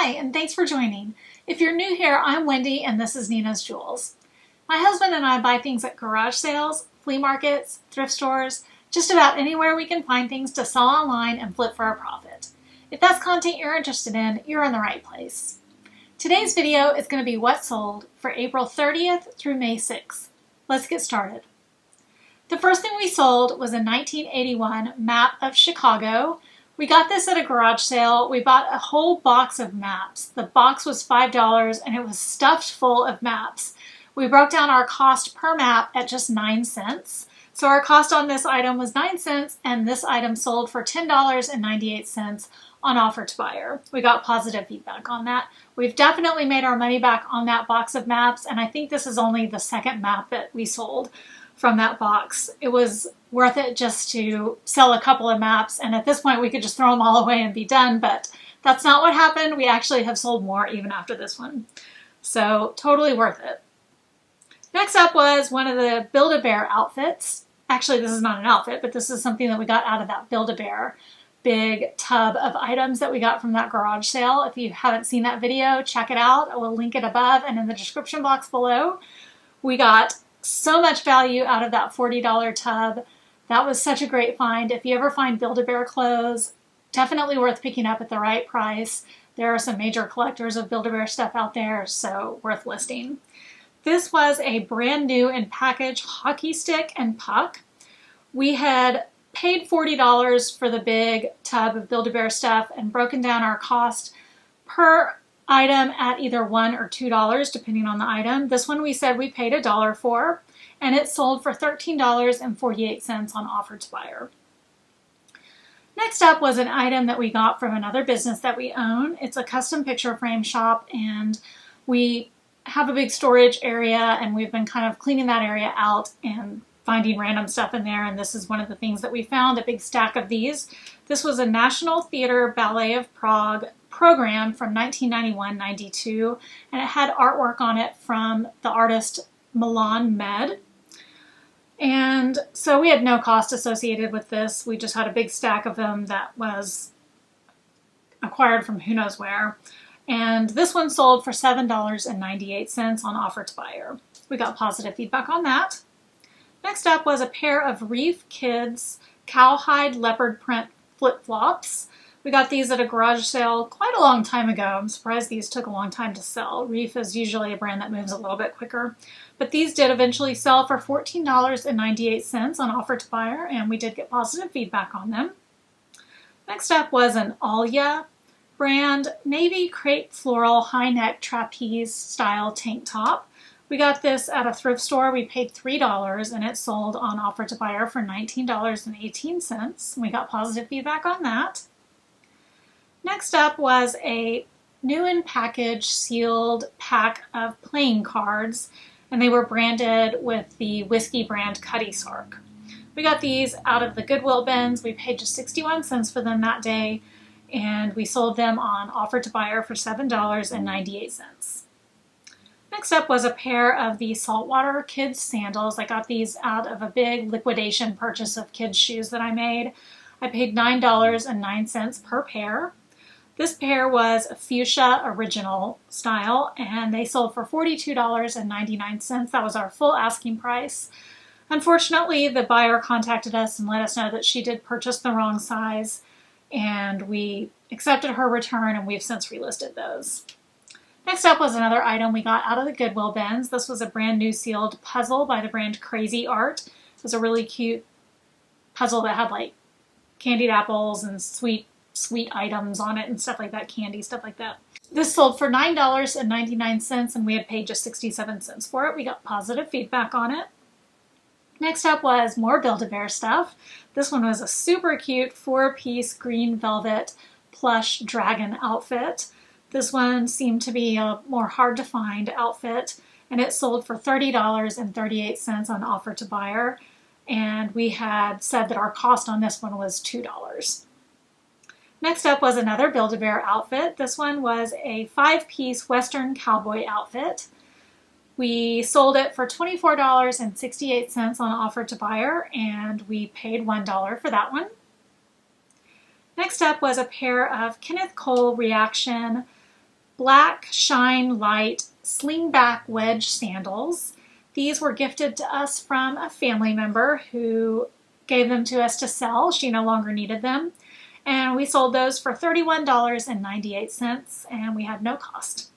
Hi, and thanks for joining. If you're new here, I'm Wendy, and this is Nina's Jewels. My husband and I buy things at garage sales, flea markets, thrift stores, just about anywhere we can find things to sell online and flip for a profit. If that's content you're interested in, you're in the right place. Today's video is going to be what sold for April 30th through May 6th. Let's get started. The first thing we sold was a 1981 map of Chicago. We got this at a garage sale. We bought a whole box of maps. The box was $5 and it was stuffed full of maps. We broke down our cost per map at just 9 cents. So our cost on this item was 9 cents and this item sold for $10.98 on offer to buyer. We got positive feedback on that. We've definitely made our money back on that box of maps, and I think this is only the second map that we sold from that box. It was worth it just to sell a couple of maps, and at this point we could just throw them all away and be done, but that's not what happened. We actually have sold more even after this one. So totally worth it. Next up was one of the Build-A-Bear outfits. Actually, this is not an outfit, but this is something that we got out of that Build-A-Bear big tub of items that we got from that garage sale. If you haven't seen that video, check it out. I will link it above and in the description box below. We got so much value out of that $40 tub. That was such a great find. If you ever find Build-A-Bear clothes, definitely worth picking up at the right price. There are some major collectors of Build-A-Bear stuff out there, so worth listing. This was a brand new and packaged hockey stick and puck. We had paid $40 for the big tub of Build-A-Bear stuff and broken down our cost per item at either $1 or $2 depending on the item. This one we said we paid $1 for, and it sold for $13.48 on offer to buyer. Next up was an item that we got from another business that we own. It's a custom picture frame shop, and we have a big storage area, and we've been kind of cleaning that area out and finding random stuff in there, and this is one of the things that we found, a big stack of these. This was a National Theatre Ballet of Prague program from 1991-92, and it had artwork on it from the artist Milan Med. And so we had no cost associated with this. We just had a big stack of them that was acquired from who knows where. And this one sold for $7.98 on offer to buyer. We got positive feedback on that. Next up was a pair of Reef Kids cowhide leopard print flip-flops. We got these at a garage sale quite a long time ago. I'm surprised these took a long time to sell. Reef is usually a brand that moves a little bit quicker. But these did eventually sell for $14.98 on offer to buyer, and we did get positive feedback on them. Next up was an Alya brand navy crepe floral high neck trapeze style tank top. We got this at a thrift store. We paid $3 and it sold on offer to buyer for $19.18. We got positive feedback on that. Next up was a new and packaged sealed pack of playing cards, and they were branded with the whiskey brand Cutty Sark. We got these out of the Goodwill bins. We paid just 61 cents for them that day, and we sold them on offer to buyer for $7.98. Next up was a pair of the Saltwater Kids sandals. I got these out of a big liquidation purchase of kids' shoes that I made. I paid $9.09 per pair. This pair was a fuchsia original style, and they sold for $42.99. That was our full asking price. Unfortunately, the buyer contacted us and let us know that she did purchase the wrong size, and we accepted her return, and we've since relisted those. Next up was another item we got out of the Goodwill bins. This was a brand new sealed puzzle by the brand Crazy Art. It was a really cute puzzle that had like candied apples and sweet items on it and stuff like that, candy, stuff like that. This sold for $9.99 and we had paid just 67 cents for it. We got positive feedback on it. Next up was more Build-A-Bear stuff. This one was a super cute 4-piece green velvet plush dragon outfit. This one seemed to be a more hard to find outfit, and it sold for $30.38 on offer to buyer, and we had said that our cost on this one was $2. Next up was another Build-A-Bear outfit. This one was a 5-piece Western cowboy outfit. We sold it for $24.68 on offer to buyer, and we paid $1 for that one. Next up was a pair of Kenneth Cole Reaction black shine light slingback wedge sandals. These were gifted to us from a family member who gave them to us to sell. She no longer needed them. And we sold those for $31.98, and we had no cost.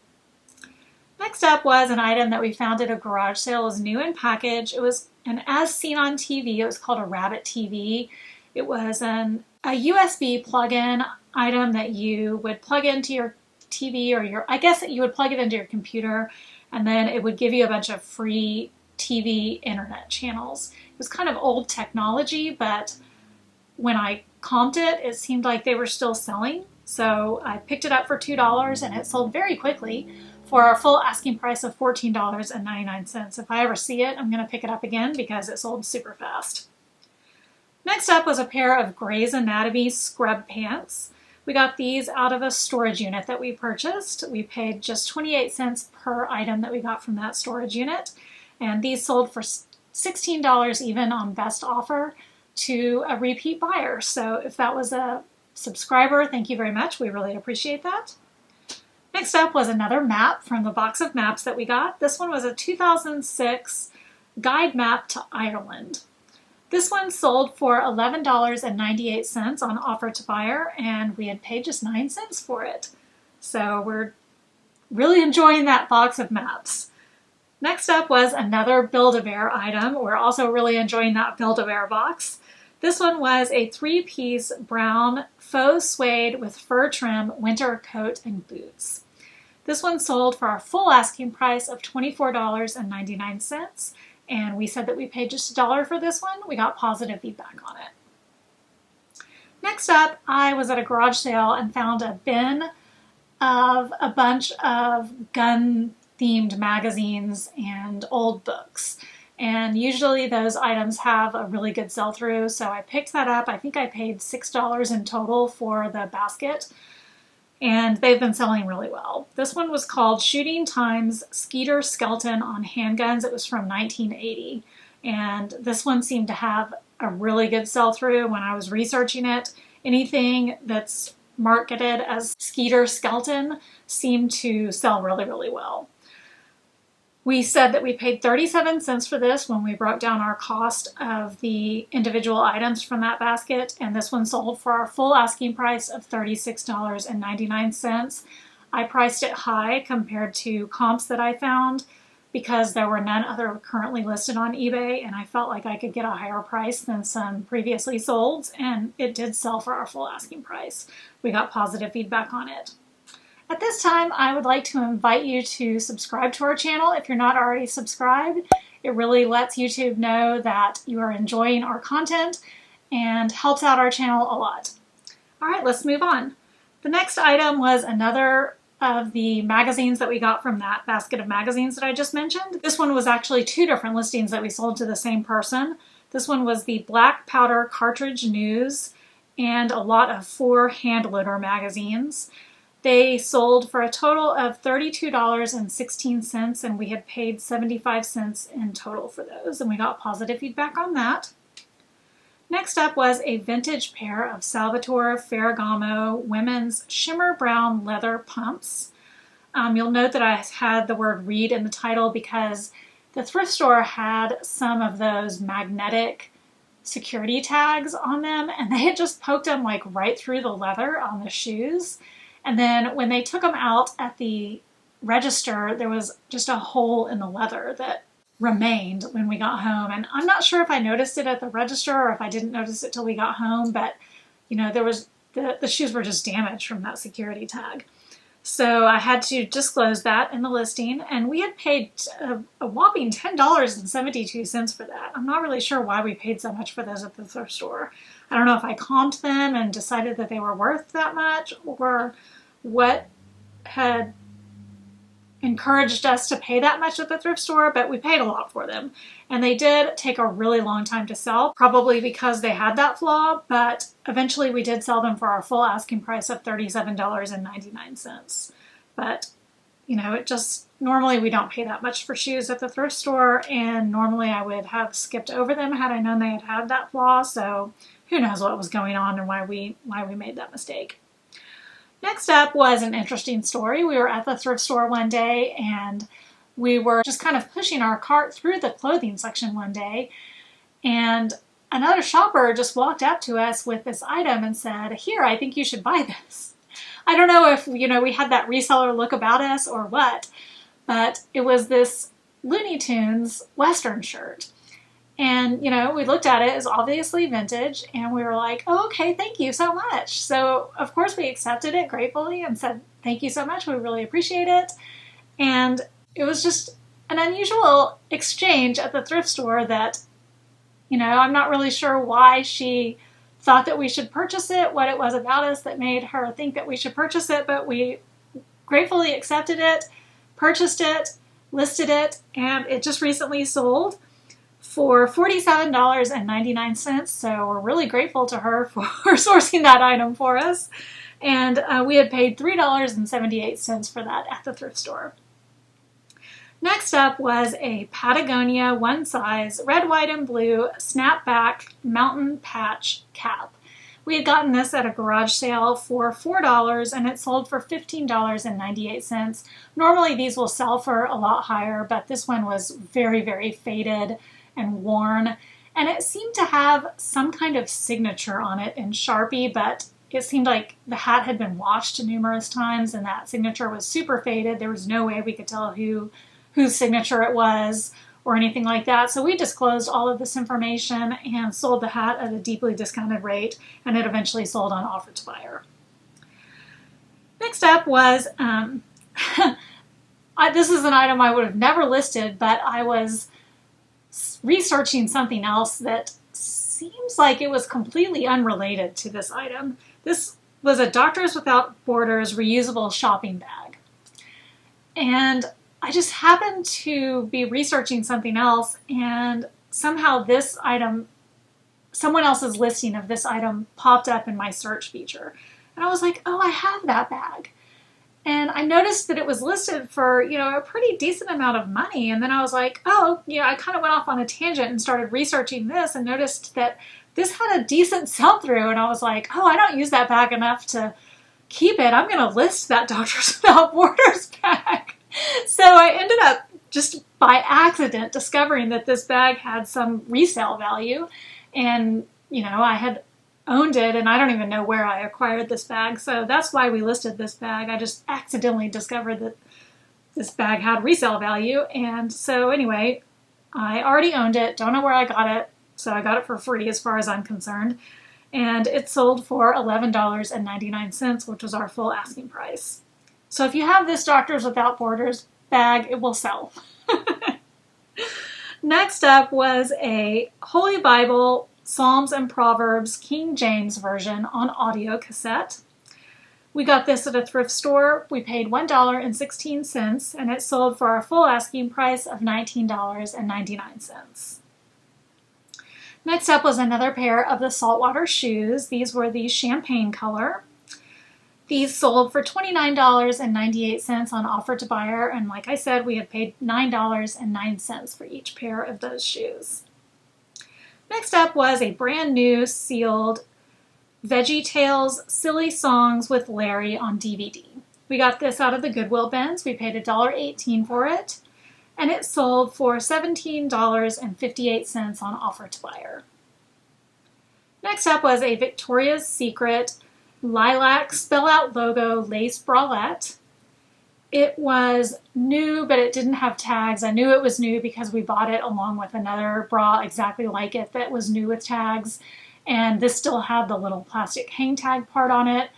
Next up was an item that we found at a garage sale. It was new in package. It was an as seen on TV. It was called a Rabbit TV. It was a USB plug-in item that you would plug into your TV or I guess you would plug it into your computer, and then it would give you a bunch of free TV internet channels. It was kind of old technology, but when I comped it, it seemed like they were still selling. So I picked it up for $2 and it sold very quickly for our full asking price of $14.99. If I ever see it, I'm going to pick it up again because it sold super fast. Next up was a pair of Grey's Anatomy scrub pants. We got these out of a storage unit that we purchased. We paid just 28 cents per item that we got from that storage unit. And these sold for $16 even on best offer to a repeat buyer. So if that was a subscriber, thank you very much. We really appreciate that. Next up was another map from the box of maps that we got. This one was a 2006 guide map to Ireland. This one sold for $11.98 on offer to buyer, and we had paid just 9 cents for it. So we're really enjoying that box of maps. Next up was another Build-A-Bear item. We're also really enjoying that Build-A-Bear box. This one was a 3-piece brown faux suede with fur trim winter coat and boots. This one sold for our full asking price of $24.99. And we said that we paid just $1 for this one. We got positive feedback on it. Next up, I was at a garage sale and found a bin of a bunch of gun-themed magazines and old books. And usually those items have a really good sell-through, so I picked that up. I think I paid $6 in total for the basket, and they've been selling really well. This one was called Shooting Time's Skeeter Skeleton on Handguns. It was from 1980, and this one seemed to have a really good sell-through when I was researching it. Anything that's marketed as Skeeter Skeleton seemed to sell really, really well. We said that we paid 37 cents for this when we broke down our cost of the individual items from that basket, and this one sold for our full asking price of $36.99. I priced it high compared to comps that I found because there were none other currently listed on eBay, and I felt like I could get a higher price than some previously sold, and it did sell for our full asking price. We got positive feedback on it. At this time, I would like to invite you to subscribe to our channel if you're not already subscribed. It really lets YouTube know that you are enjoying our content and helps out our channel a lot. All right, let's move on. The next item was another of the magazines that we got from that basket of magazines that I just mentioned. This one was actually 2 different listings that we sold to the same person. This one was the Black Powder Cartridge News and a lot of 4 hand loader magazines. They sold for a total of $32.16, and we had paid 75 cents in total for those, and we got positive feedback on that. Next up was a vintage pair of Salvatore Ferragamo women's shimmer brown leather pumps. You'll note that I had the word read in the title because the thrift store had some of those magnetic security tags on them, and they had just poked them like right through the leather on the shoes. And then when they took them out at the register, there was just a hole in the leather that remained when we got home. And I'm not sure if I noticed it at the register or if I didn't notice it till we got home, but you know, there was the shoes were just damaged from that security tag. So I had to disclose that in the listing, and we had paid a whopping $10.72 for that. I'm not really sure why we paid so much for those at the thrift store. I don't know if I comped them and decided that they were worth that much, or what had encouraged us to pay that much at the thrift store, but we paid a lot for them. And they did take a really long time to sell, probably because they had that flaw, but eventually we did sell them for our full asking price of $37.99. But, you know, it just, normally we don't pay that much for shoes at the thrift store, and normally I would have skipped over them had I known they had had that flaw, so who knows what was going on and why we made that mistake. Next up was an interesting story. We were at the thrift store one day and we were just kind of pushing our cart through the clothing section one day, and another shopper just walked up to us with this item and said, "Here, I think you should buy this." I don't know if, we had that reseller look about us or what, but it was this Looney Tunes Western shirt. And, we looked at it as obviously vintage, and we were like, "Oh, okay, thank you so much." So, of course, we accepted it gratefully and said, "Thank you so much. We really appreciate it." And it was just an unusual exchange at the thrift store that, I'm not really sure why she thought that we should purchase it, what it was about us that made her think that we should purchase it, but we gratefully accepted it, purchased it, listed it, and it just recently sold for $47.99. So we're really grateful to her for sourcing that item for us. And we had paid $3.78 for that at the thrift store. Next up was a Patagonia one size red, white, and blue snapback mountain patch cap. We had gotten this at a garage sale for $4 and it sold for $15.98. Normally these will sell for a lot higher, but this one was very, very faded and worn. And it seemed to have some kind of signature on it in Sharpie, but it seemed like the hat had been washed numerous times and that signature was super faded. There was no way we could tell whose signature it was or anything like that. So we disclosed all of this information and sold the hat at a deeply discounted rate, and it eventually sold on offer to buyer. Next up was, this is an item I would have never listed, but I was researching something else that seems like it was completely unrelated to this item. This was a Doctors Without Borders reusable shopping bag. And I just happened to be researching something else, and somehow this item, someone else's listing of this item popped up in my search feature. And I was like, "Oh, I have that bag." And I noticed that it was listed for, a pretty decent amount of money. And then I was like, I kind of went off on a tangent and started researching this and noticed that this had a decent sell-through. And I was like, "Oh, I don't use that bag enough to keep it. I'm going to list that Doctors Without Borders bag." So I ended up just by accident discovering that this bag had some resale value, and I had owned it, and I don't even know where I acquired this bag, so that's why we listed this bag. I just accidentally discovered that this bag had resale value, and so anyway, I already owned it, don't know where I got it, so I got it for free as far as I'm concerned, and it sold for $11.99, which was our full asking price. So if you have this Doctors Without Borders bag, it will sell. Next up was a Holy Bible, Psalms and Proverbs, King James version on audio cassette. We got this at a thrift store. We paid $1.16, and it sold for our full asking price of $19.99. Next up was another pair of the saltwater shoes. These were the champagne color. These sold for $29.98 on offer to buyer, and like I said, we had paid $9.09 for each pair of those shoes. Next up was a brand new sealed VeggieTales Silly Songs with Larry on DVD. We got this out of the Goodwill bins. We paid $1.18 for it, and it sold for $17.58 on offer to buyer. Next up was a Victoria's Secret lilac spell-out logo lace bralette. It was new, but it didn't have tags. I knew it was new because we bought it along with another bra exactly like it that was new with tags, and this still had the little plastic hang tag part on it.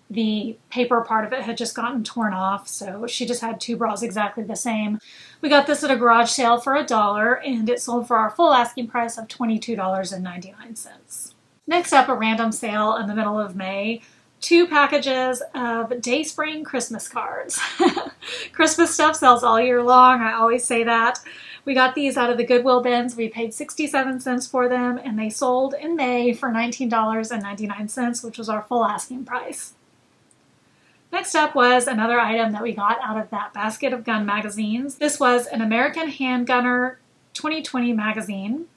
The paper part of it had just gotten torn off, so she just had two bras exactly the same. We got this at a garage sale for $1, and it sold for our full asking price of $22.99. Next up, a random sale in the middle of May. 2 packages of Dayspring Christmas cards. Christmas stuff sells all year long. I always say that. We got these out of the Goodwill bins. We paid 67 cents for them, and they sold in May for $19.99, which was our full asking price. Next up was another item that we got out of that basket of gun magazines. This was an American Handgunner 2020 magazine.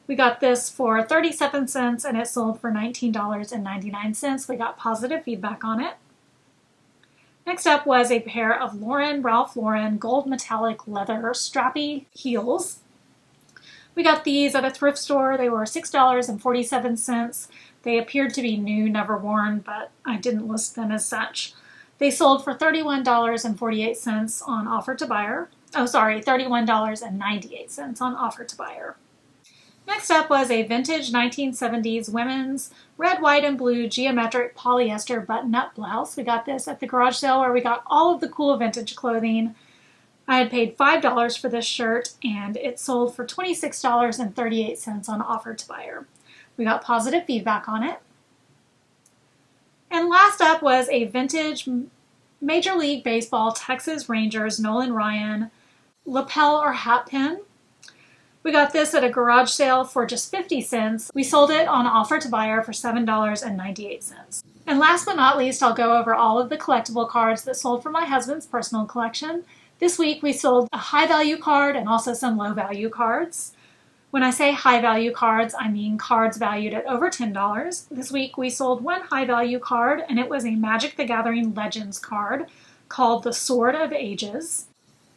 We got this for 37 cents and it sold for $19.99. We got positive feedback on it. Next up was a pair of Ralph Lauren gold metallic leather strappy heels. We got these at a thrift store. They were $6.47. They appeared to be new, never worn, but I didn't list them as such. They sold for $31.48 on offer to buyer. Oh, sorry, $31.98 on offer to buyer. Next up was a vintage 1970s women's red, white, and blue geometric polyester button-up blouse. We got this at the garage sale where we got all of the cool vintage clothing. I had paid $5 for this shirt, and it sold for $26.38 on offer to buyer. We got positive feedback on it. And last up was a vintage Major League Baseball Texas Rangers Nolan Ryan lapel or hat pin. We got this at a garage sale for just 50 cents. We sold it on offer to buyer for $7.98. And last but not least, I'll go over all of the collectible cards that sold from my husband's personal collection. This week we sold a high value card and also some low value cards. When I say high value cards, I mean cards valued at over $10. This week we sold one high value card, and it was a Magic the Gathering Legends card called the Sword of Ages.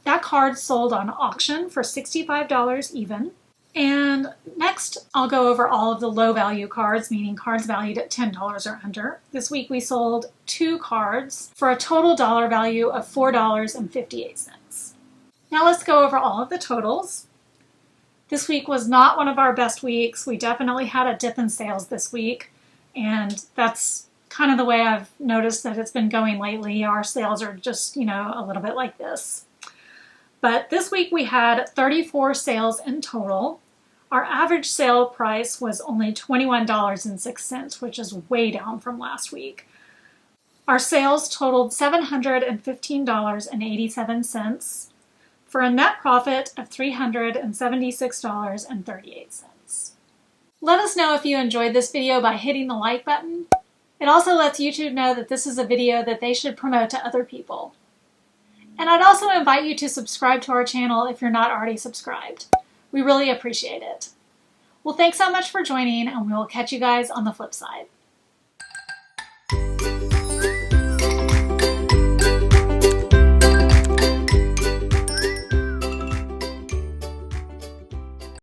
That card sold on auction for $65 even. And next, I'll go over all of the low value cards, meaning cards valued at $10 or under. This week we sold 2 cards for a total dollar value of $4.58. Now let's go over all of the totals. This week was not one of our best weeks. We definitely had a dip in sales this week, and that's kind of the way I've noticed that it's been going lately. Our sales are just, a little bit like this. But this week we had 34 sales in total. Our average sale price was only $21.06, which is way down from last week. Our sales totaled $715.87 for a net profit of $376.38. Let us know if you enjoyed this video by hitting the like button. It also lets YouTube know that this is a video that they should promote to other people. And I'd also invite you to subscribe to our channel if you're not already subscribed. We really appreciate it. Well, thanks so much for joining, and we will catch you guys on the flip side.